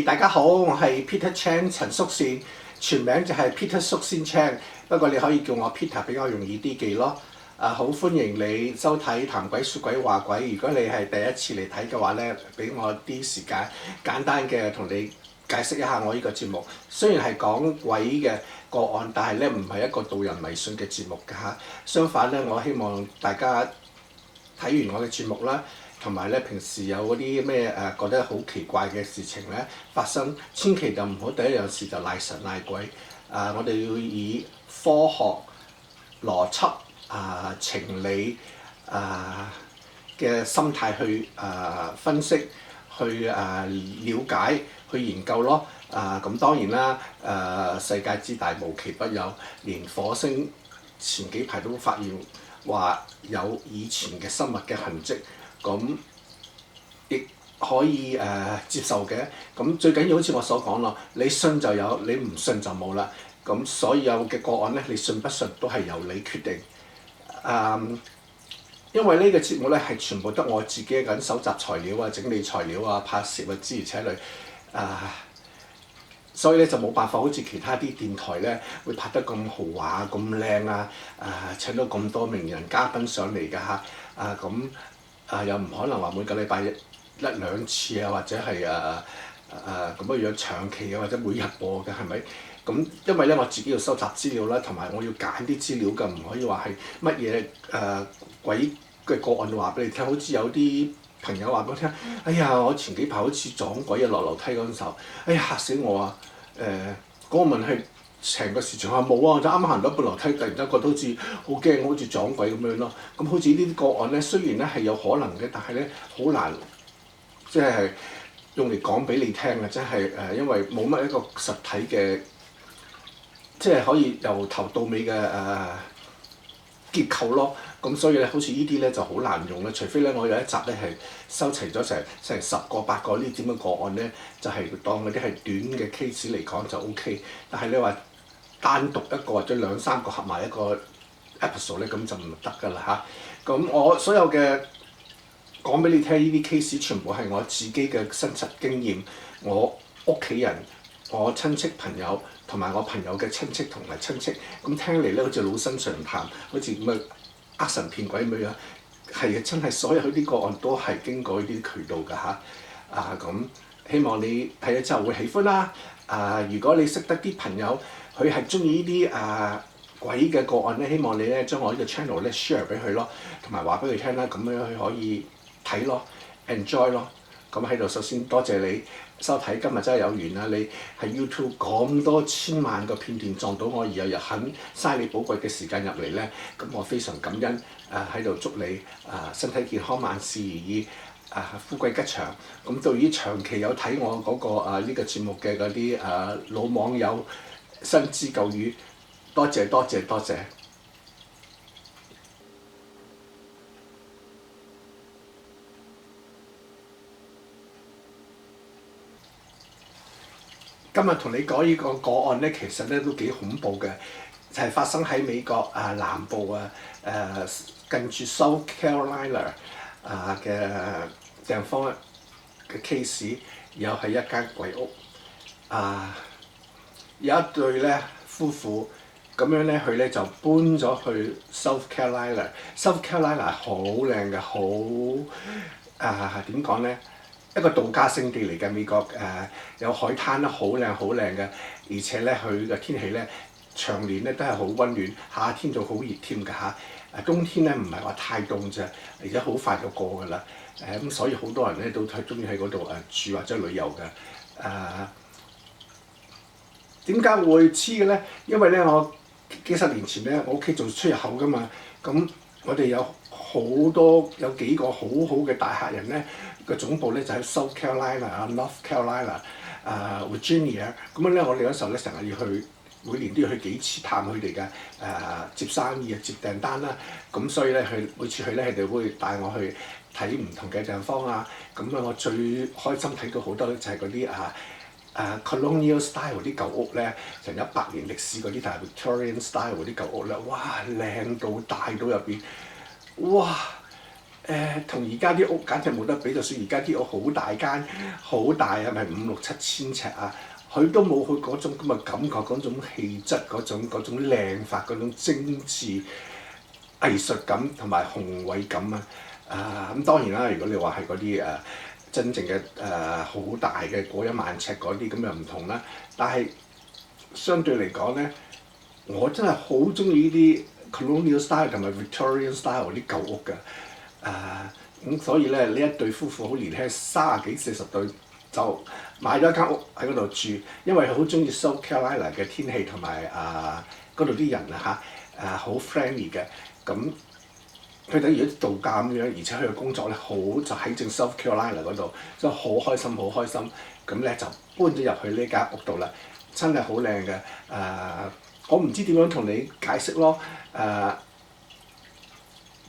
大家好，我係 Peter Chan 陳叔善，全名就係 Peter 叔善 Chan，不過你可以叫我 Peter 比較容易啲記咯。好歡迎你收睇談鬼説鬼話鬼。如果你係第一次嚟睇嘅話咧，俾我啲時間簡單嘅同你解釋一下我呢個節目。雖然係講鬼嘅個案，但係咧唔係一個導人迷信嘅節目㗎嚇。相反咧，我希望大家睇完我嘅節目啦。同埋咧，平時有嗰啲咩覺得好奇怪嘅事情咧發生，千祈就唔好第一樣事就賴神賴鬼。我哋要以科學、邏輯、情理嘅心態去分析、去了解、去研究咯。咁當然啦，世界之大無奇不有，連火星前幾排都發現話有以前嘅生物嘅痕跡。咁亦可以接受嘅。咁最緊要好似我所講咯，你信就有，你唔信就冇啦。咁所有嘅個案咧，你信不信都係由你決定。因為呢個節目咧係全部得我自己緊搜集材料啊、整理材料啊、拍攝啊諸如此類。所以咧就冇辦法好似其他啲電台咧會拍得咁豪華、咁靚啊！請到咁多名人嘉賓上嚟㗎嚇。又唔可能話每個禮拜一兩次啊，或者係咁樣長期啊，或者每日播嘅係咪？咁因為咧我自己要收集資料啦，同埋我要揀啲資料㗎，唔可以話係乜嘢鬼嘅個案話俾你聽。好似有啲朋友話俾我聽，哎呀，我前幾排好似撞鬼啊，落樓梯嗰陣時候，哎呀嚇死我啊！嗰個問係成個市場話冇啊，我就啱啱行到一半樓梯，突然間覺得好似好驚，好似撞鬼咁樣咯。咁好似呢啲個案咧，雖然咧係有可能嘅，但係咧好難即係用嚟講俾你聽嘅，真係因為冇乜一個實體嘅，即係可以由頭到尾嘅結構咯。咁所以咧，好似呢啲咧就好難用啦。除非咧，我有一集咧係收齊咗成10個8個呢啲咁嘅個案咧，就係當嗰啲係短嘅 case 嚟講就 OK。但係你話單獨一個或者2、3個合埋一個 episode 咧，咁就唔得㗎啦嚇。咁我所有嘅講俾你聽，呢啲 case 全部係我自己嘅真實經驗，我屋企人、我親戚朋友同埋我朋友嘅親戚同埋親戚，咁聽嚟咧好似老生常談，好似咁嘅呃神騙鬼咁樣，係啊，真係所有啲個案都係經過呢啲渠道㗎嚇。咁希望你睇咗之後會喜歡啦。如果你識得啲朋友，佢係中意呢啲鬼嘅個案咧，希望你咧將我呢個 channel 咧 share 俾佢咯，同埋話俾佢聽啦，咁樣佢可以睇咯 ，enjoy 咯。咁喺度首先多謝你收睇，今日真係有緣啦！你喺 YouTube 咁多千萬個片段撞到我，而又肯嘥你寶貴嘅時間入嚟咧，咁我非常感恩。喺度祝你身體健康，萬事如意，富貴吉祥。咁對於長期有睇我嗰個呢個節目嘅嗰啲老網友，新知舊語，多謝多謝多謝。今日同你講呢個個案咧，其實咧都幾恐怖嘅，就係發生喺美國南部近住 South Carolina 嘅地方嘅 case，又係一間鬼屋。有一對咧夫婦咁樣咧，佢咧就搬咗去 South Carolina。South Carolina 好靚嘅，好點講咧？一個度假勝地嚟嘅，美國有海灘啦，好靚好靚嘅，而且咧佢嘅天氣咧長年咧都係好溫暖，夏天就好熱添㗎嚇。冬天咧唔係話太凍啫，而且好快就過㗎啦。咁所以好多人咧都係中意喺嗰度住或者旅遊嘅。點解會知嘅咧？因為咧我幾十年前咧，我屋企做出入口㗎嘛，咁我哋有幾個好好嘅大客人咧，個總部咧就喺 South Carolina、North Carolina、Virginia。咁咧我哋嗰時候咧成日要去，每年都要去幾次探佢哋嘅接生意啊、接訂單啦。咁所以咧每次去咧，佢哋會帶我去睇唔同嘅地方啊。咁咧我最開心睇到好多就係嗰啲colonial style 啲舊屋咧，成100年歷史嗰啲，但係 Victorian style 嗰啲舊屋咧，哇靚到大到入邊，哇同而家啲屋簡直冇得比，就算而家啲屋好大間、好大係咪5、6、7千尺啊？佢都冇佢嗰種咁嘅感覺、嗰種氣質、嗰種靚法、嗰種精緻藝術感同埋雄偉感啊！咁當然啦，如果你話係嗰啲真正嘅好大嘅過1萬尺嗰啲咁又唔同啦。但係相對嚟講咧，我真係好中意呢啲 Colonial style 同埋 Victorian style 啲舊屋㗎。咁所以咧，呢一對夫婦好年輕，30幾40歲就買咗一間屋喺嗰度住，因為佢好中意 South Carolina 嘅天氣同埋嗰度啲人好 friendly 嘅。咁佢等於度假咁樣，而且佢嘅工作咧好就喺正 South Carolina 嗰度，所以好開心好開心。咁咧就搬咗入去呢間屋度啦，真係好靚嘅。我唔知點樣同你解釋咯。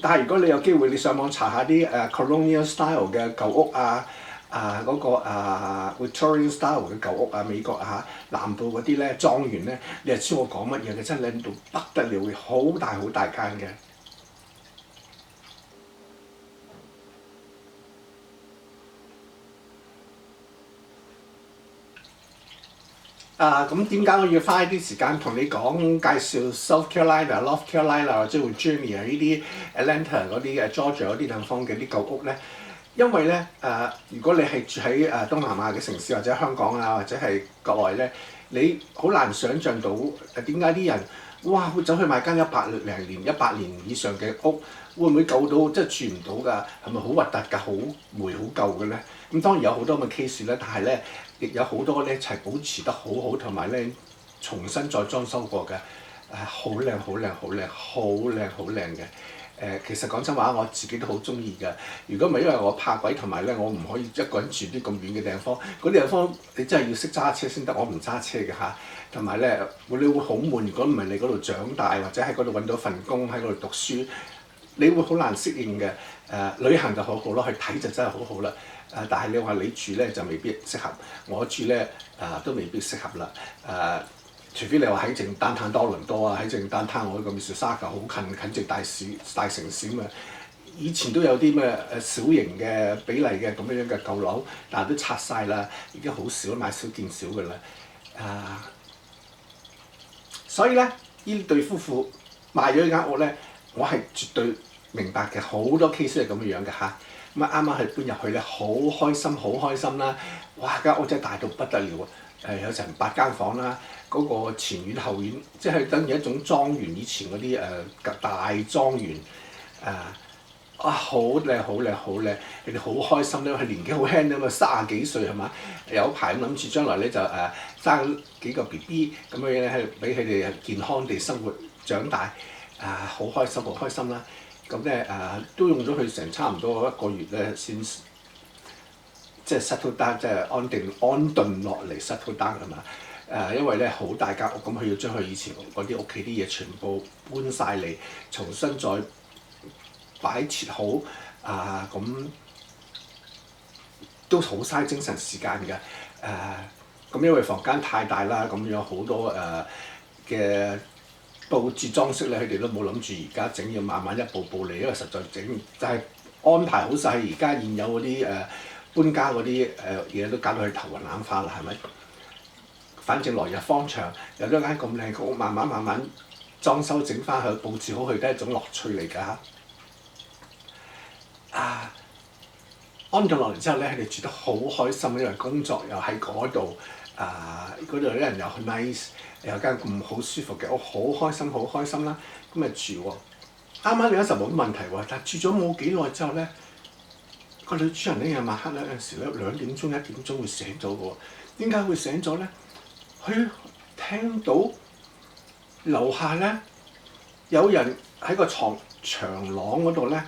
但係如果你有機會，你上網查下啲Colonial style 嘅舊屋嗰個Victorian style 嘅舊屋美國南部嗰啲咧莊園咧，你就知我講乜嘢嘅，真係靚到不得了嘅，好大好大間嘅。咁點解我要花一啲時間同你講介紹 South Carolina、North Carolina 或者 Virginia 呢啲 Atlanta 嗰啲Georgia 嗰啲地方嘅啲舊屋咧？因為咧如果你係住喺東南亞嘅城市或者香港或者係國外咧，你好難想像到點解啲人會走去買間100年以上嘅屋，會唔會舊到即係住唔到㗎？係咪好核突㗎？好霉好舊嘅咧？咁當然有好多咁嘅 case 啦，但係咧亦有好多咧係保持得好好，同埋咧重新再裝修過嘅，好靚好靚好靚好靚好靚嘅。其實講真話，我自己都好中意㗎。如果唔係因為我怕鬼，同埋咧我唔可以一個人住啲咁遠嘅地方，嗰啲地方你真係要識揸車先得，我唔揸車嘅同埋咧你會好悶。如果唔係你嗰度長大，或者喺嗰度揾到份工，喺嗰度讀書，你會好難適應嘅。旅行就好好咯，去睇就真係好好啦。但係你話你住咧就未必適合，我住咧都未必適合啦。除非你話喺正單灘多倫多喺正單灘我呢個 Mississauga 好近正大城市嘛。以前都有啲咩小型嘅比例嘅咁樣嘅舊樓，但係都拆晒啦，已經好少買少見少㗎啦。所以咧，呢對夫婦賣咗呢間屋咧，我係絕對明白嘅，好多 case 係咁樣嘅咁啱啱係搬入去咧，好開心好開心啦！哇，間屋真係大到不得了有成8間房啦，嗰個前院後院，即係等於一種莊園，以前嗰啲大莊園好靚好靚好靚，佢哋好開心咧，佢年紀好輕啫嘛，30幾歲係嘛，有排咁諗住將來咧就生幾個 BB 咁樣咧，俾佢哋健康地生活長大，好開心好開心啦！咁咧都用咗佢成差唔多1個月咧先，即係 settle down，即係安頓落嚟 settle down 係嘛？因為咧好大間屋，咁佢要將佢以前嗰啲屋企啲嘢全部搬晒嚟，重新再擺設好咁都好嘥精神時間㗎。咁因為房間太大啦，咁有好多嘅佈置裝飾咧，佢哋都冇諗住而家整，要慢慢一步步嚟，因為實在整就係安排好晒而家現有嗰啲搬家嗰啲嘢都搞到佢頭暈眼花啦，係咪？反正來日方長，有咗間咁靚嘅屋，慢慢裝修整翻佢，佈置好佢都係一種樂趣嚟㗎。安頓落嚟之後咧，佢哋住得好開心，因為工作又喺嗰度，嗰度啲人又 nice，有間咁好舒服嘅屋，好開心好開心啦。咁咪住喎，啱啱有時冇乜問題喎，但係住咗冇幾耐之後咧，個女主人咧夜晚黑咧有陣時咧2點鐘1點鐘會醒咗嘅喎。點解會醒咗咧？佢聽到樓下咧有人喺個長廊嗰度咧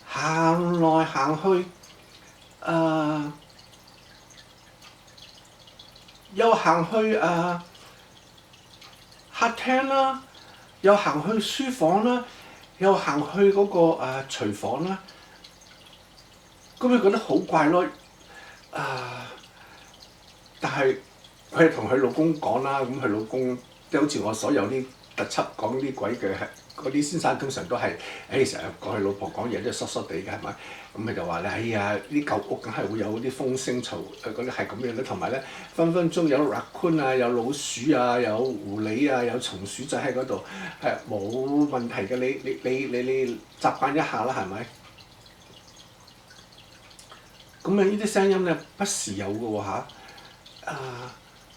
行來行去，又行去客廳啦，又行去書房啦，又行去嗰個廚房啦。咁佢覺得好怪咯，但係佢係同佢老公講啦，咁佢老公即係好似我所有啲特輯講啲鬼嘅，嗰啲先生通常都係成日過佢老婆講嘢都係疏疏地嘅係咪？咁佢就話咧，哎呀啲舊屋梗係會有啲風聲嘈，嗰啲係咁樣咧，同埋咧分分鐘有 raccoon 啊，有老鼠啊，有狐狸啊，有松鼠仔喺嗰度，係冇問題嘅。你習慣一下啦，係咪？咁啊呢啲聲音咧不時有嘅喎嚇。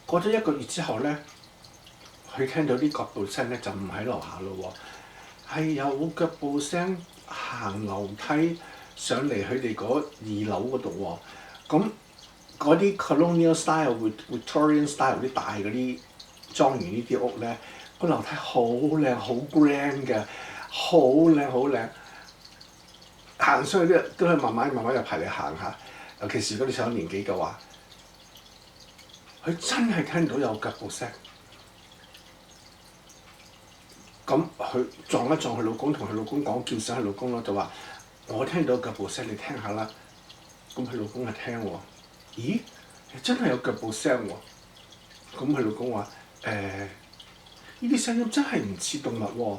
過咗1個月之後咧，佢聽到啲腳步聲咧就唔喺樓下咯喎，係有腳步聲行樓梯上嚟佢哋嗰2樓嗰度喎。咁嗰啲 colonial style、Victorian style 啲大嗰啲莊園呢啲屋咧，個樓梯好靚好 grand 嘅，好靚好靚。行上去都係慢慢入排嚟行下，尤其是如果你上咗年紀嘅話，佢真係聽到有腳步聲。咁佢撞一撞佢老公，同佢老公講，叫醒佢老公咯，就話我聽到腳步聲，你聽下啦。咁佢老公係聽喎，咦？真係有腳步聲喎。咁佢老公話呢啲聲音真係唔似動物喎，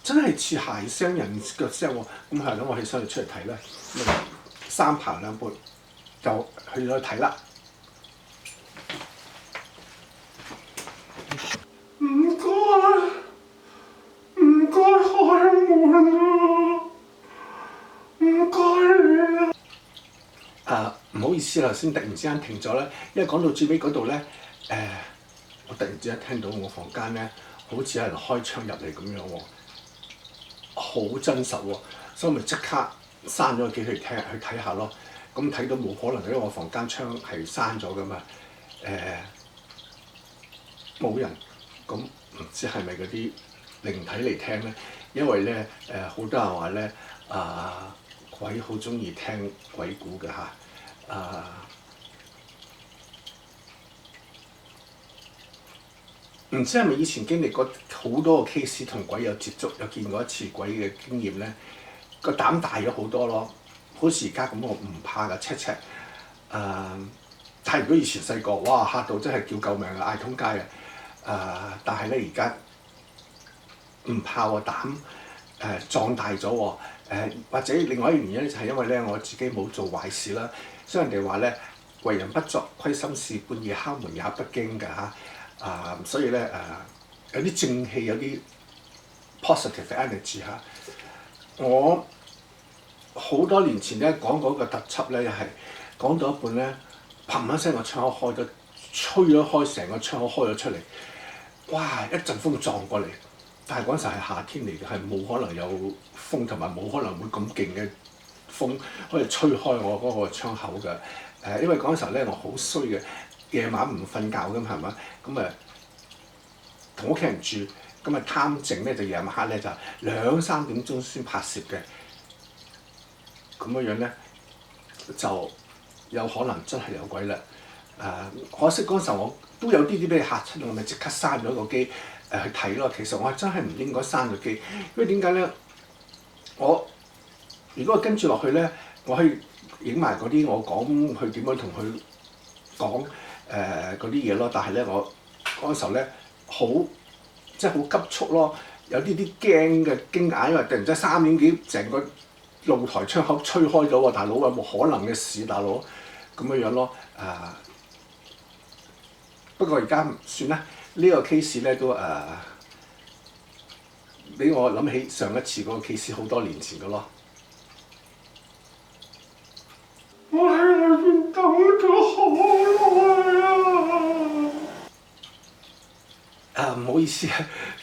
真係似鞋聲、人腳聲喎。咁係咁，我起身就出嚟睇啦。3爬2撥就去咗睇啦。唔該。唔該開門啊！唔該你啊！唔好意思啦，頭先突然之間停咗咧，因為講到最尾嗰度咧，我突然之間聽到我房間咧，好似有人開窗入嚟咁樣喎，好真實喎，所以咪即刻閂咗個機去睇下咯。咁睇到冇可能，因為我房間窗係閂咗噶嘛，冇人，咁唔知係咪嗰啲靈體嚟聽咧？因為咧好多人話咧鬼好中意聽鬼故嘅嚇，唔知係咪以前經歷過好多個 case 同鬼有接觸，有見過一次鬼嘅經驗咧，個膽大咗好多咯。好似而家咁，我唔怕㗎，赤。但係如果以前細個，哇嚇到真係叫救命啊，嗌通街啊！但係咧而家唔怕喎，膽壯大咗喎。或者另外一個原因咧，就係因為咧我自己冇做壞事啦。所以人哋話咧，為人不作虧心事，半夜敲門也不驚㗎嚇。所以咧有啲正氣，有啲 positive energy 嚇。我好多年前咧講嗰個特輯咧，又係講到一半咧，砰一聲個窗口開咗，吹咗開，成個窗口開咗出嚟，哇！一陣風撞過嚟，但係嗰陣時係夏天嚟嘅，係冇可能有風同埋冇可能會咁勁嘅風可以吹開我嗰個窗口嘅。因為嗰陣時候咧我好衰嘅，夜晚唔瞓覺㗎嘛係咪？咁同屋企人住，咁貪靜咧就夜晚黑咧就2、3點鐘先拍攝嘅。咁樣咧就有可能真係有鬼啦。可惜嗰陣時候我都有啲俾你嚇親，我咪即刻閂咗個機去睇咯。其實我真係唔應該閂個機，因為點解咧？如果我跟住落去咧，我可以影埋嗰啲我講佢點樣同佢講嗰啲嘢咯。但係咧我嗰陣時候咧即係好急促咯，有啲驚嘅驚訝，因為突然之間3點幾成個露台窗口吹開咗喎，大佬有冇可能嘅事，大佬咁樣咯。不過而家唔算啦，呢個 case 咧都俾我諗起上一次嗰個 case 好多年前嘅咯。我喺裏邊等咗好耐啊！唔好意思啊，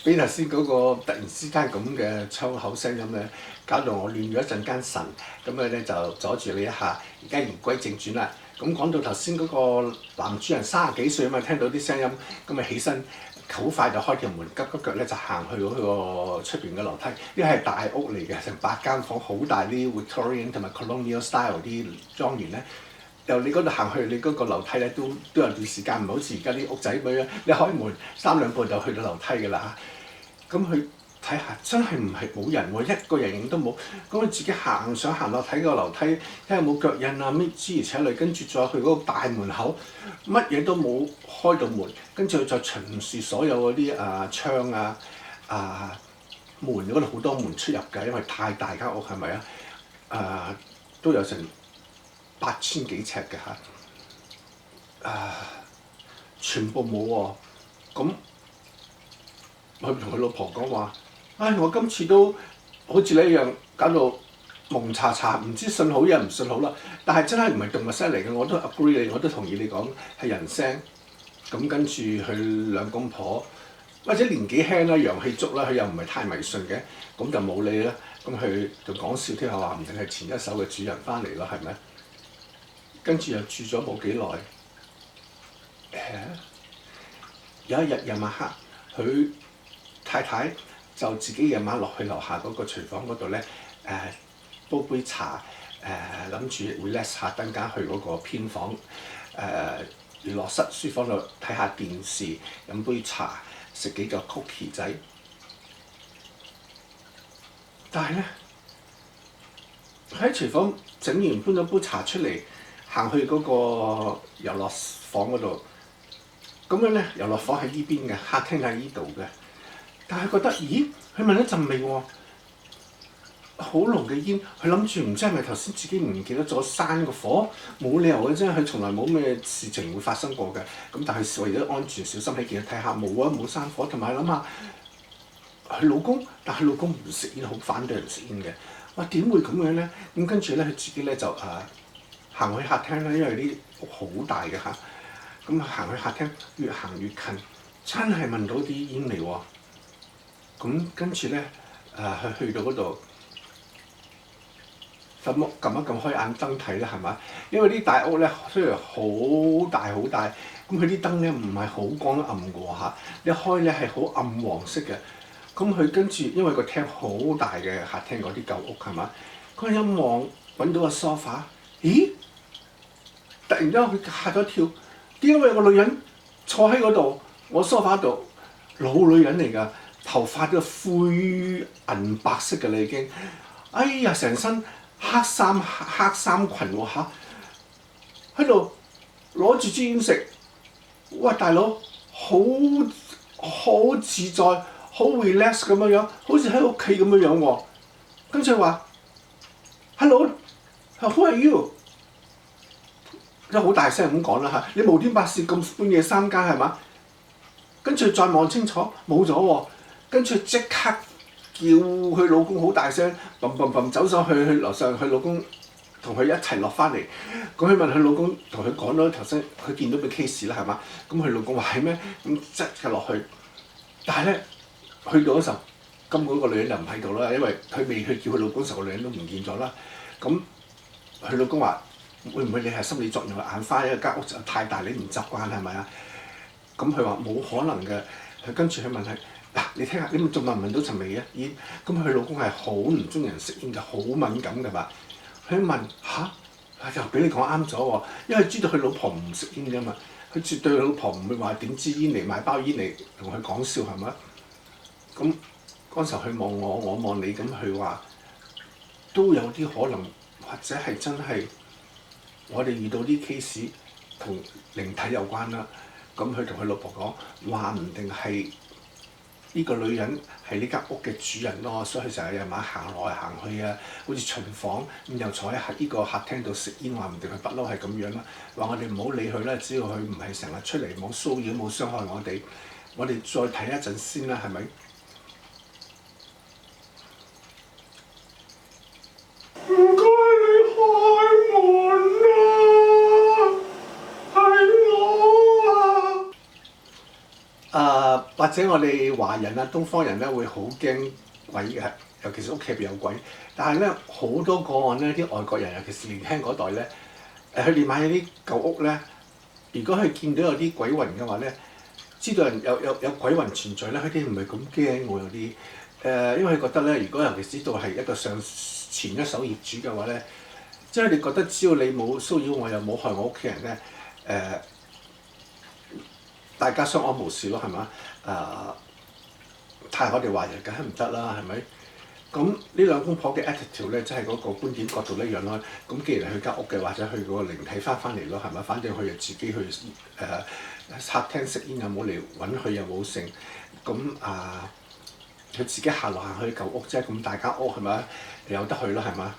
俾頭先嗰個突然之間咁嘅窗口聲音咧，搞到我亂咗一陣間神，咁樣咧就阻住你一下。而家言歸正傳啦，咁講到頭先嗰個男主人30幾歲啊嘛，聽到啲聲音，咁咪起身，好快就開條門，急急腳咧就行去嗰個出邊嘅樓梯。呢係大屋嚟嘅，成8間房，好大啲 Victorian 同埋 Colonial style 啲莊園咧。由你嗰度行去你嗰個樓梯咧，都有段時間，唔好似而家啲屋仔咁樣，你開門3、2步就去到樓梯㗎啦嚇。咁去睇下，真係唔係冇人喎，一個人影都冇。咁佢自己想行落睇個樓梯，睇下有冇腳印啊，咩諸如此類，跟住再去嗰個大門口，乜嘢都冇，開到門，跟住佢再巡視所有嗰啲窗啊、門嗰度好多門出入㗎，因為太大間屋係咪啊？都有成8000幾尺嘅嚇，全部冇喎。咁佢同佢老婆講話：我今次都好似你一樣，搞到蒙查查，唔知信好嘢唔信好啦。但係真係唔係動物聲嚟嘅，我都 agree 你，我都同意你講係人聲。咁跟住佢兩公婆，或者年紀輕啦，陽氣足啦，佢又唔係太迷信嘅，咁就冇理啦。咁佢就講笑聽下話，唔定係前一手嘅主人翻嚟咯，係咪？跟住又住咗冇幾耐，有一日夜晚黑，佢太太就自己夜晚落去樓下嗰個廚房嗰度咧，煲杯茶，諗住 relax 下，等間去嗰個偏房，娛樂室書房度睇下電視，飲杯茶，食幾個 cookie 仔。但係咧，喺廚房整完搬咗杯茶出嚟，行去嗰個遊樂房嗰度。咁樣咧，遊樂房喺依邊嘅，客廳喺依度嘅。但係覺得，咦？佢聞一陣味喎，好濃嘅煙。佢諗住唔知係咪頭先自己唔記得咗閂個火，冇理由嘅啫。佢從來冇咩事情會發生過嘅。咁但係為咗安全小心起見，睇下冇啊，冇閂火。同埋諗下佢老公，但係佢老公唔食煙，好反對人食煙嘅。哇！點會咁樣咧？咁跟住咧，佢自己咧就行去客廳啦，因為啲屋好大嘅嚇。咁行去客廳，越行越近，真係聞到啲煙味喎。咁跟住咧，佢去到嗰度，撳一撳開眼燈睇啦，係嘛？因為啲大屋咧雖然好大好大，咁佢啲燈咧唔係好光暗嘅喎嚇，一開咧係好暗黃色嘅。咁佢跟住，因為個廳好大嘅客廳嗰啲舊屋係嘛？佢一望揾到個 sofa， 咦？突然之間佢嚇咗一跳。點解有個女人坐喺嗰度？我梳化度，老女人嚟㗎，頭髮都灰銀白色㗎啦已經。哎呀，成身黑衫裙喎嚇，喺度攞住支煙食。喂，大佬，好自在，好 relax 咁樣，好似喺屋企咁樣喎。跟住話 ，Hello，who are you？即係好大聲咁講啦嚇！你無端白事咁半夜3更係嘛？跟住再望清楚冇咗喎，跟住即刻叫佢老公好大聲，砰走上去樓上，佢老公同佢一齊落翻嚟。咁佢問佢老公，同佢講咗頭先佢見到嘅 case 啦係嘛？咁佢老公話係咩？咁即刻落去，但係咧去到嗰時候，根本個女人就唔喺度啦，因為佢未去叫佢老公時候，個女人都唔見咗啦。咁佢老公話：會唔會你係心理作用眼花？因為間屋就太大，你唔習慣係咪啊？咁佢話冇可能嘅。佢跟住佢問佢：嗱，你聽下，你仲聞唔聞到陣味嘅煙？咁佢老公係好唔中意人食煙嘅，好敏感㗎嘛。佢問吓，又俾你講啱咗喎，因為知道佢老婆唔食煙㗎嘛。佢絕對老婆唔會話點支煙嚟買包煙嚟同佢講笑係咪？咁嗰時候佢望我，我望你，咁佢話都有啲可能，或者係真係我哋遇到啲 case 同靈體有關啦。咁佢同佢老婆講，話唔定係呢個女人係呢間屋嘅主人咯，所以佢成日夜晚行來行去啊，好似巡房咁，又坐喺呢個客廳度食煙，話唔定佢不嬲係咁樣啦。話我哋唔好理佢啦，只要佢唔係成日出嚟冇騷擾冇傷害我哋再睇一陣先啦，係咪？唔該你開門啊！係我啊！或者我哋華人啊、東方人咧會好驚鬼嘅，尤其是屋企入邊有鬼。但係咧好多個案咧，啲外國人尤其是年輕嗰代咧，佢哋買啲舊屋咧，如果佢見到有啲鬼魂嘅話咧，知道人有鬼魂存在咧，佢哋唔係咁驚喎。有啲因為佢覺得咧，如果尤其知道係一個前一手業主嘅話咧，即係你覺得只要你冇騷擾我又冇害我屋企人咧，大家相安無事咯，係嘛？太我哋華人梗係唔得啦，係咪？咁呢兩公婆嘅 attitude 咧，即係嗰個觀點角度一樣咯。咁既然係去間屋嘅，或者去嗰個靈體翻嚟咯，係咪？反正佢又自己去客廳食煙又冇嚟揾佢又冇剩，咁佢自己行來行去舊屋啫，咁大間屋係咪？有得去啦係嘛？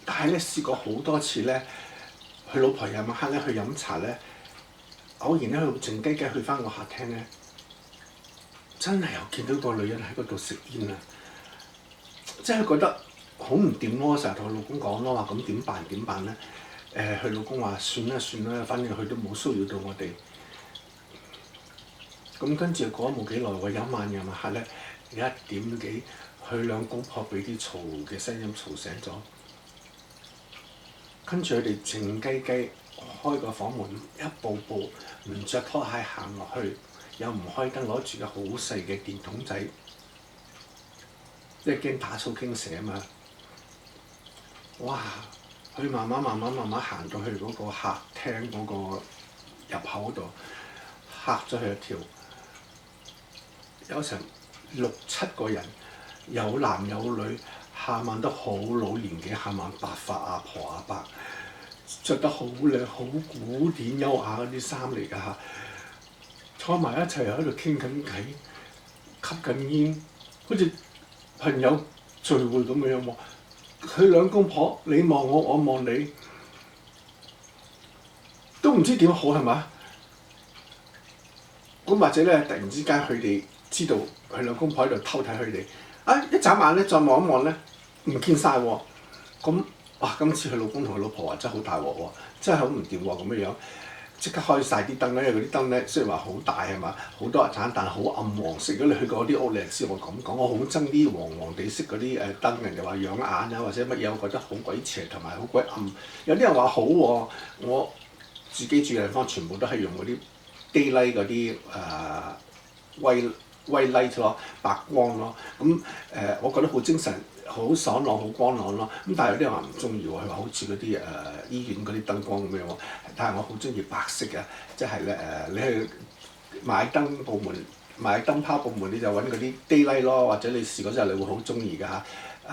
但係咧試過好多次咧，佢老婆夜晚黑咧去飲茶咧，偶然咧佢靜雞雞去翻個客廳咧，真係又見到個女人喺嗰度食煙啊！即係佢覺得好唔掂咯，成日同佢老公講咯，話咁點辦咧？佢老公話算啦，反正佢都冇騷擾到我哋。咁跟住過咗冇幾耐喎，有晚夜晚黑咧1點幾，佢兩公婆俾啲嘈嘅聲音嘈醒咗，跟住佢哋靜雞雞開個房門，一步步唔着拖鞋行落去，又唔開燈，攞住個好細嘅電筒仔，因為驚打草驚蛇啊嘛！哇！佢慢慢行到去嗰個客廳嗰個入口度，嚇咗佢一跳。有成6、7個人，有男有女，下晚都好老年紀，下晚白髮阿婆阿伯，着得好靚，好古典優雅嗰啲衫嚟㗎嚇，坐埋一齊喺度傾緊偈，吸緊煙，好似朋友聚會咁樣喎。佢兩公婆，你望我，我望你，都唔知點好係嘛？咁或者咧，突然之間佢哋知道佢兩公婆喺度偷睇佢哋，一眨眼咧，再望一望咧，唔見晒喎。咁哇，今次佢老公同佢老婆話真係好大鑊喎，真係好唔掂喎咁樣，即刻開晒啲燈啦，因為嗰啲燈咧雖然話好大係嘛，好多盞，但係好暗黃色。如果你去過啲屋，你就知我咁講。我好憎啲黃黃地色嗰啲燈，人哋話養眼啊或者乜嘢，我覺得好鬼邪同埋好鬼暗。有啲人話好喎，我自己住嘅地方全部都係用嗰啲 daylight 嗰啲white light 咯，白光咯。咁我覺得好精神，好爽朗，好光朗咯。咁但係有啲人話唔中意喎，佢話好似嗰啲醫院嗰啲燈光咁樣喎。但係我好中意白色嘅，即係咧你去買燈部門、買燈泡部門，你就揾嗰啲 daylight 咯，或者你試過之後你會好中意㗎嚇。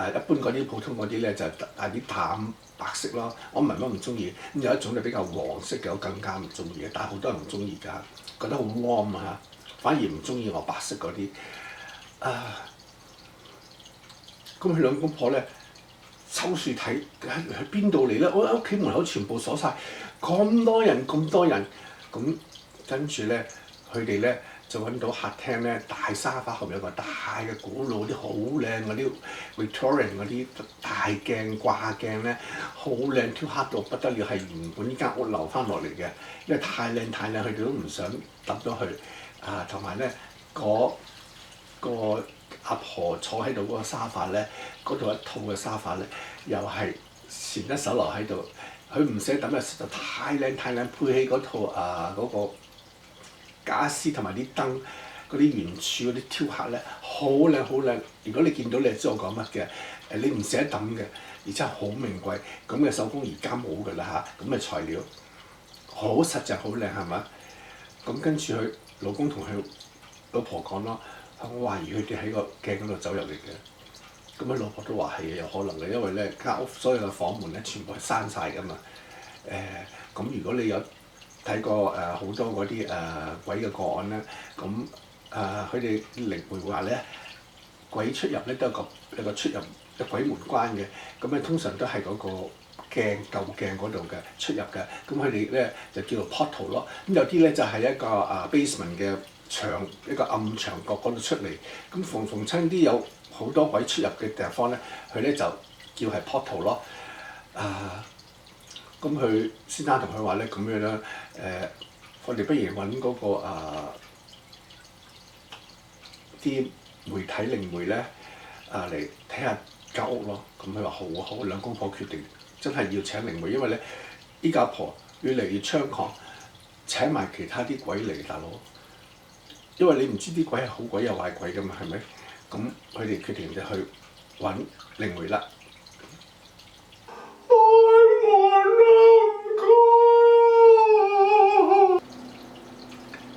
一般嗰啲普通嗰啲咧就帶啲淡白色咯。我唔係乜唔中意，咁有一種咧比較黃色嘅，我更加唔中意嘅。但係好多人唔中意㗎，覺得好 warm 啊，反而唔中意我白色嗰啲。咁佢兩公婆咧抽樹睇喺邊度嚟咧？我喺屋企門口全部鎖晒，咁多人，咁跟住咧佢哋咧就揾到客廳咧大沙發後面有個大嘅古老啲好靚嗰啲 Victorian 嗰啲大鏡掛鏡咧，好靚，挑黑到不得了，係原本呢間屋留翻落嚟嘅，因為太靚，佢哋都唔想揼咗佢同埋咧嗰個阿婆坐喺度嗰個沙發咧，嗰度一套嘅沙發咧，又係前一手留喺度。佢唔捨得抌，實在太靚，配起嗰套嗰個傢俬同埋啲燈，嗰啲圓柱嗰啲挑黑咧，好靚。如果你見到你就知我講乜嘅。你唔捨得抌嘅，而且好名貴。咁嘅手工而家冇㗎啦嚇，咁嘅材料好實淨，好靚係咪？咁跟住佢老公同佢老婆講咯。我懷疑佢哋喺個鏡嗰度走入嚟嘅，咁佢老婆都話係有可能嘅，因為咧間屋所有嘅房門咧全部係閂晒㗎嘛。咁如果你有睇過好多嗰啲鬼嘅個案咧，咁佢哋靈媒話咧，鬼出入咧都有個出入嘅鬼門關嘅，咁咧通常都係嗰個舊鏡嗰度嘅出入嘅，咁佢哋咧就叫做 portal 咯。咁有啲咧就係一個basement 嘅。一個暗牆角嗰度出嚟，咁逢親啲有好多鬼出入嘅地方咧，佢咧就叫係 portal 咯。咁佢先生同佢話咧咁樣啦，我哋不如揾嗰個啲媒體靈媒咧嚟睇下間屋咯。咁佢話好，兩公婆決定真係要請靈媒，因為咧呢家婆越嚟越猖狂，請埋其他啲鬼嚟大佬。因為你唔知啲鬼係好鬼又壞鬼㗎嘛，係咪？咁佢哋決定就去揾靈媒啦。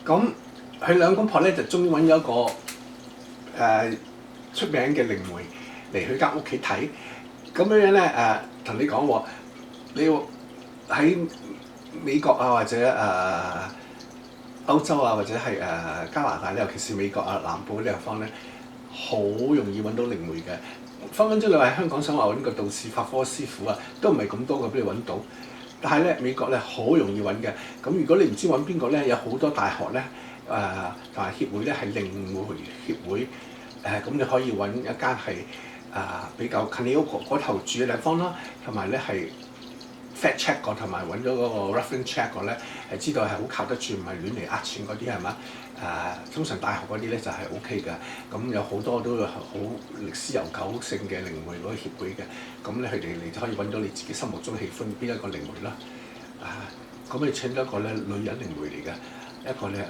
咁佢兩公婆咧就終於揾咗一個出名嘅靈媒嚟佢間屋企睇。咁樣咧同你講喎，你要喺美國或者歐洲啊，或者係加拿大咧，尤其是美國啊南部呢地方咧，好容易揾到靈媒嘅。分分鐘你話喺香港想話揾個道士法科師傅啊，都唔係咁多嘅俾你揾到。但係咧美國咧好容易揾嘅。咁如果你唔知揾邊個咧，有好多大學咧同埋協會咧係靈媒協會咁你可以揾一間係比較近你嗰頭住嘅地方啦，同埋咧係fact check 過同埋揾咗嗰個 reference check 過咧，係知道係好靠得住，唔係亂嚟呃錢嗰啲係嘛？通常大學嗰啲咧就係 OK 嘅，咁有好多都好歷史悠久性嘅靈媒嗰個協會嘅，咁咧佢哋你就可以揾到你自己心目中喜歡邊一個靈媒啦。咁你請咗一個咧女人靈媒嚟嘅，一個咧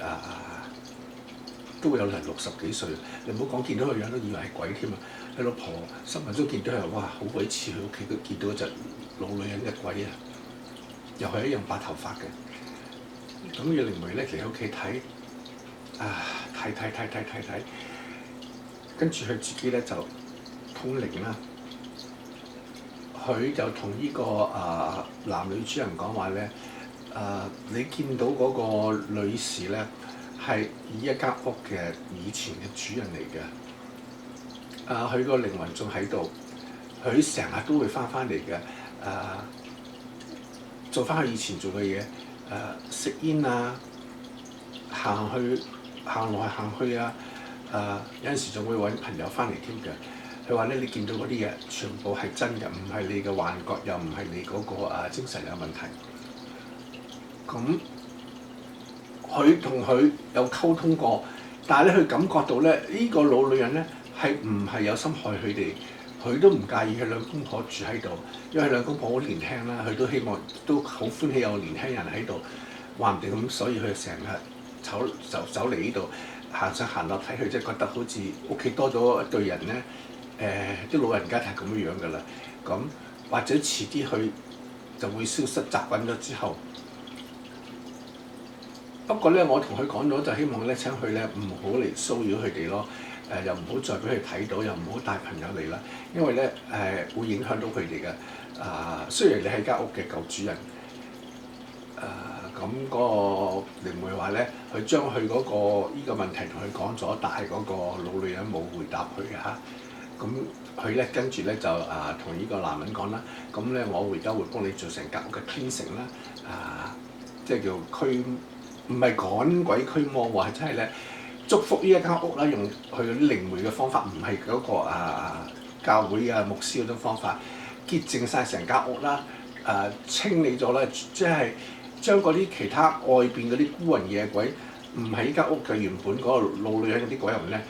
都會有成60幾歲，你唔好講見到佢樣都以為係鬼添啊！你老婆新聞中見到佢話：哇，好鬼似佢屋企都見到一隻老女人嘅鬼啊！又係一樣白頭髮嘅。咁嘅靈媒咧，嚟喺屋企睇，睇，跟住佢自己咧就通靈啦。佢就同呢個男女主人講話咧，你見到嗰個女士咧係以一間屋嘅以前嘅主人嚟嘅。佢個靈魂仲喺度，佢成日都會翻嚟嘅。做翻佢以前做嘅嘢，食煙啊，行來行去啊，有陣時仲會揾朋友翻嚟添嘅。佢話咧，你見到嗰啲嘢全部係真嘅，唔係你嘅幻覺，又唔係你嗰個精神有問題。咁佢同佢有溝通過，但係咧佢感覺到咧呢個老女人咧係唔係有心害佢哋，佢都唔介意佢兩公婆住喺度，因為佢兩公婆好年輕啦，佢都希望都好歡喜有年輕人喺度，話唔定咁，所以佢成日走嚟呢度行上行落睇佢，即係覺得好似屋企多咗一對人咧。啲老人家係咁樣㗎啦，咁或者遲啲佢就會消失，習慣咗之後。不過咧，我同佢講咗，就希望咧請佢咧唔好嚟騷擾佢哋咯。又唔好再俾佢睇到，又唔好帶朋友嚟啦，因為咧會影響到佢哋嘅。雖然你係間屋嘅舊主人，咁嗰個靈媒話咧，佢將佢嗰個依個問題同佢講咗，但係嗰個老女人冇回答佢嘅嚇。咁佢咧跟住咧就同呢個男人講啦，咁咧我而家會幫你做成間屋嘅cleansing啦，即係叫驅，唔係趕鬼驅魔喎，係真係咧祝福呢一間屋啦，用佢嗰啲靈媒嘅方法，唔係嗰個教會牧師嗰種方法，潔淨晒成間屋啦，清理咗啦，即係將嗰啲其他外邊嗰啲孤魂野鬼，唔係呢間屋嘅原本嗰個老女人嗰啲鬼魂咧，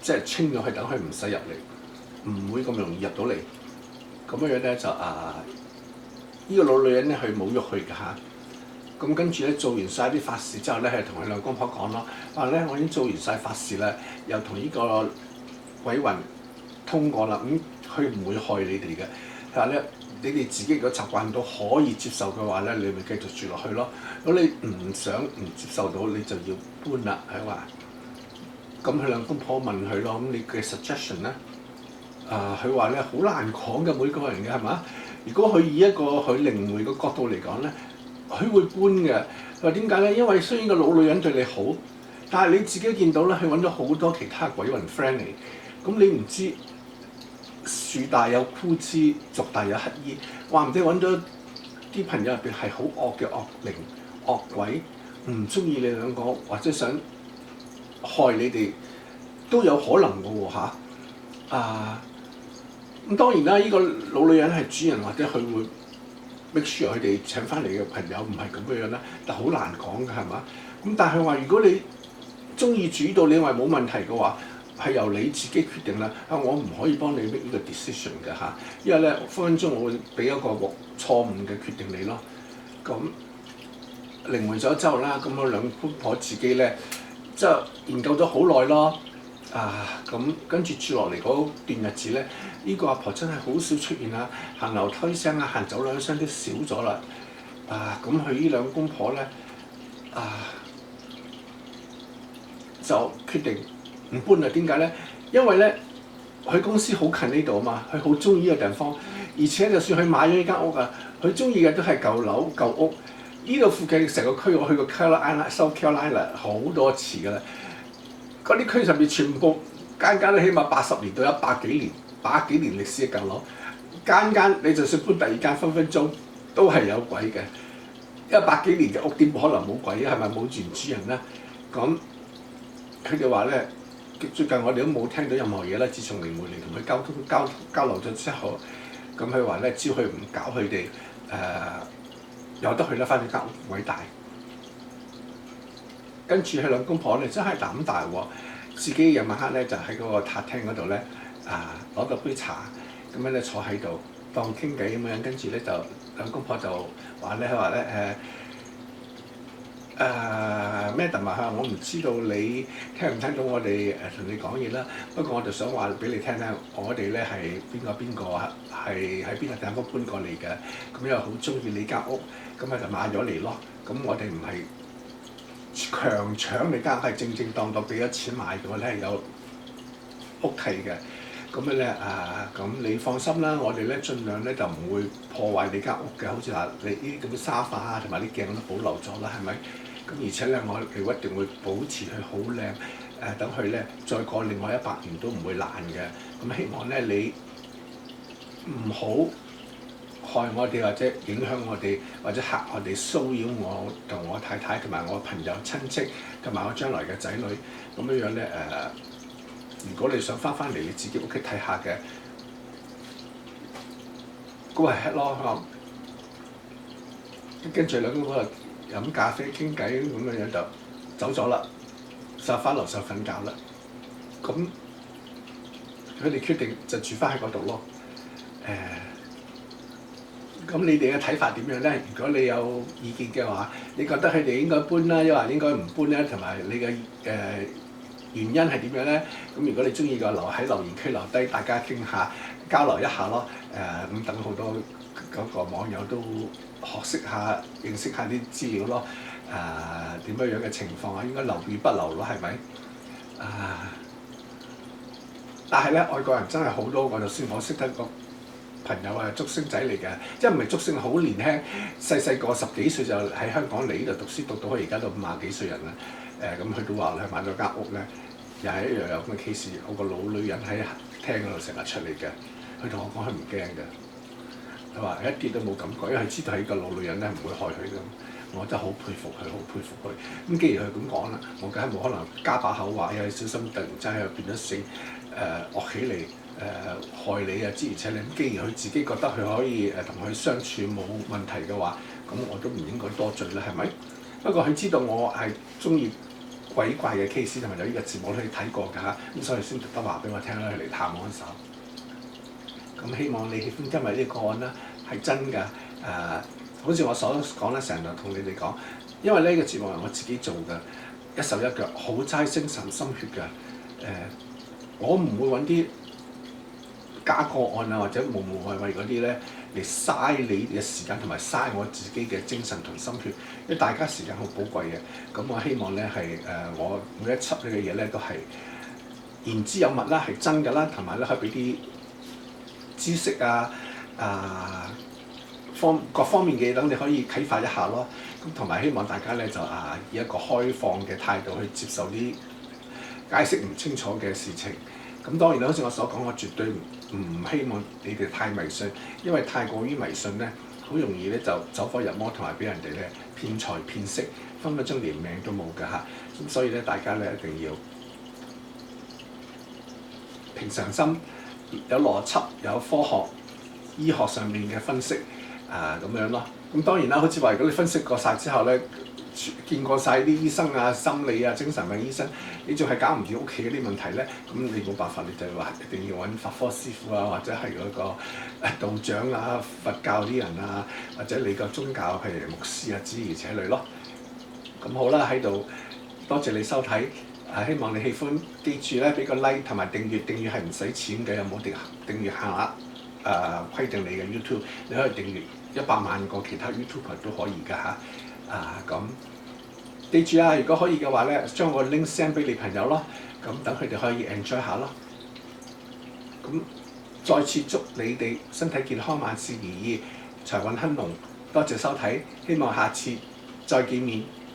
即係清咗佢，等佢唔使入嚟，唔會咁容易入到嚟。咁樣咧就呢個老女人咧佢冇喐佢㗎嚇。咁跟住咧做完晒啲法事之後咧，係同佢兩公婆講咯，話咧我已經做完晒法事啦，又同呢個鬼魂通過啦，咁佢唔會害你哋嘅。佢話咧，你哋自己如果習慣到可以接受嘅話咧，你咪繼續住落去咯。如果你唔想唔接受到，你就要搬啦。佢話，咁佢兩公婆問佢咯，咁你嘅 suggestion 咧？佢話咧好難講嘅，每個人嘅係嘛？如果佢以一個佢靈媒嘅角度嚟講咧，佢會搬嘅。佢話點解咧？因為雖然個老女人對你好，但係你自己見到咧，佢揾咗好多其他鬼魂 friend 嚟。咁你唔知樹大有枯枝，族大有乞兒，話唔定揾咗啲朋友入邊係好惡嘅惡靈、惡鬼，唔中意你兩個，或者想害你哋，都有可能嘅喎嚇。咁當然啦，呢個老女人係主人，或者佢會 make sure 佢哋請翻嚟嘅朋友唔係咁樣啦，但好難講嘅係嘛？咁但係佢話如果你中意主導，你話冇問題嘅話，係由你自己決定啦。我唔可以幫你 make 呢個 decision 嘅嚇，因為咧分分鐘我會俾一個錯誤嘅決定你咯。咁靈媒咗之後啦，咁我兩公婆自己咧即係研究咗好耐咯。咁跟住住落嚟嗰段日子咧，呢個阿婆真係好少出現啦，行樓梯聲行走兩聲都少咗啦。咁佢呢兩公婆咧，就決定唔搬啦。點解咧？因為咧，佢公司好近呢度啊嘛，佢好中意呢個地方，而且就算佢買咗呢間屋佢中意嘅都係舊樓舊屋，呢度附近成個區我去過 South Carolina 好多次㗎啦，嗰啲區上面全部間間都起碼80年到100幾年歷史嘅舊樓，間間你就算搬第二間分分鐘都係有鬼嘅。100幾年嘅屋點可能冇鬼啊？係咪冇原主人咧？咁佢哋話咧，最近我哋都冇聽到任何嘢啦。自從靈媒嚟同佢交流咗之後，咁佢話咧，只要佢唔搞佢哋有得去啦，翻去間屋偉大。跟住佢兩公婆咧真係膽大喎，自己夜晚黑咧就喺嗰個客廳嗰度咧攞到杯茶，咁樣咧坐喺度當傾偈咁樣，跟住咧就兩公婆就話咧，佢話咧Madam 佢話我唔知道你聽唔聽到我哋同你講嘢啦，不過我就想話俾你聽咧，我哋咧係邊個係喺邊個地方搬過嚟嘅，咁又好中意你間屋，咁咪就買咗嚟咯。咁我哋唔係強搶你間屋，係正正當當俾咗錢買嘅，咧係有屋契嘅。咁樣咧咁你放心啦，我哋咧盡量咧就唔會破壞你間屋嘅，好似話你呢啲咁嘅沙發啊同埋啲鏡都保留咗啦，係咪？咁而且咧我哋一定會保持佢好靚，等佢咧再過另外100年都唔會爛嘅。咁希望咧你唔好害我哋或者影響我哋或者嚇我哋騷擾我同我太太同埋我朋友親戚同埋我將來嘅仔女咁樣咧如果你想翻嚟你自己屋企睇下嘅，go ahead咯。跟住兩公婆就飲咖啡傾偈咁樣就走咗啦，就翻樓上瞓覺啦。咁佢哋決定就住翻喺嗰度咯。咁你哋嘅睇法點樣咧？如果你有意見嘅話，你覺得佢哋應該搬啦，抑或應該唔搬咧？同埋你嘅原因係點樣咧？咁如果你中意嘅，留喺留言區留低，大家傾下交流一下咯。咁等好多嗰個網友都學識下、認識下啲資料咯。點樣嘅情況啊？應該留與不留咯，係咪？但係咧，外國人真係好多。我識得個朋友係竹升仔嚟嘅，即係唔係竹升，好年輕，細個10幾歲就喺香港嚟呢度讀書，讀到佢而家都50幾歲人啦。咁佢都話佢買咗間屋咧，又係一樣有咁嘅 case，有個老女人喺廳嗰度成日出嚟嘅。佢同我講佢唔驚嘅，佢話一啲都冇感覺，因為佢知道係個老女人咧唔會害佢嘅。我真係好佩服佢，好佩服佢。咁既然佢咁講啦，我梗係冇可能加把口話，小心突然之間又變咗性惡起嚟害你啊！諸如此類。咁既然佢自己覺得佢可以同佢相處冇問題嘅話，咁我都唔應該多罪啦，係咪？不過佢知道我係中意鬼怪嘅 case， 同埋有呢個節目都睇過㗎，咁所以先特登話俾我聽啦，佢嚟探我嗰陣時候。咁希望你喜歡今日呢個案啦，係真㗎。好似我所講咧，成日同你哋講，因為呢個節目係我自己做嘅，一手一腳，好齋精神心血嘅。我唔會揾啲假個案啊，或者無謂嗰啲咧嚟嘥你嘅時間同埋嘥我自己嘅精神同心血，因為大家時間好寶貴嘅。咁我希望咧係我每一輯呢嘅嘢咧都係言之有物啦，係真㗎啦，同埋咧可以俾啲知識各方面嘅嘢等你可以啟發一下咯。咁同埋希望大家咧就以一個開放嘅態度去接受啲解釋唔清楚嘅事情。咁當然啦，好似我所講，我絕對唔希望你哋太迷信，因為太過於迷信咧，好容易咧就走火入魔，同埋俾人哋咧騙財騙色，分分鐘連命都冇㗎嚇。咁所以咧，大家咧一定要平常心，有邏輯，有科學、醫學上面嘅分析咁樣咯。咁當然啦，好似話如果你分析過晒之後咧，見過晒啲醫生啊、心理啊、精神病醫生，你仲係搞唔掂屋企嗰啲問題咧，咁你冇辦法，你就話一定要揾法科師傅啊，或者係嗰個道長啊、佛教啲人啊，或者你個宗教譬如牧師啊諸如此類咯。咁好啦，喺度多謝你收睇，希望你喜歡，記住咧俾個 like 同埋訂閱係唔使錢嘅，有冇訂閱限額規定你嘅 YouTube， 你可以訂閱100萬個其他 YouTuber 都可以㗎嚇。咁記住如果可以嘅話咧，將個 link send 俾你朋友咯，咁等佢哋可以 enjoy 下咯。咁再次祝你哋身體健康，萬事如意，財運亨隆。多謝收睇，希望下次再見面。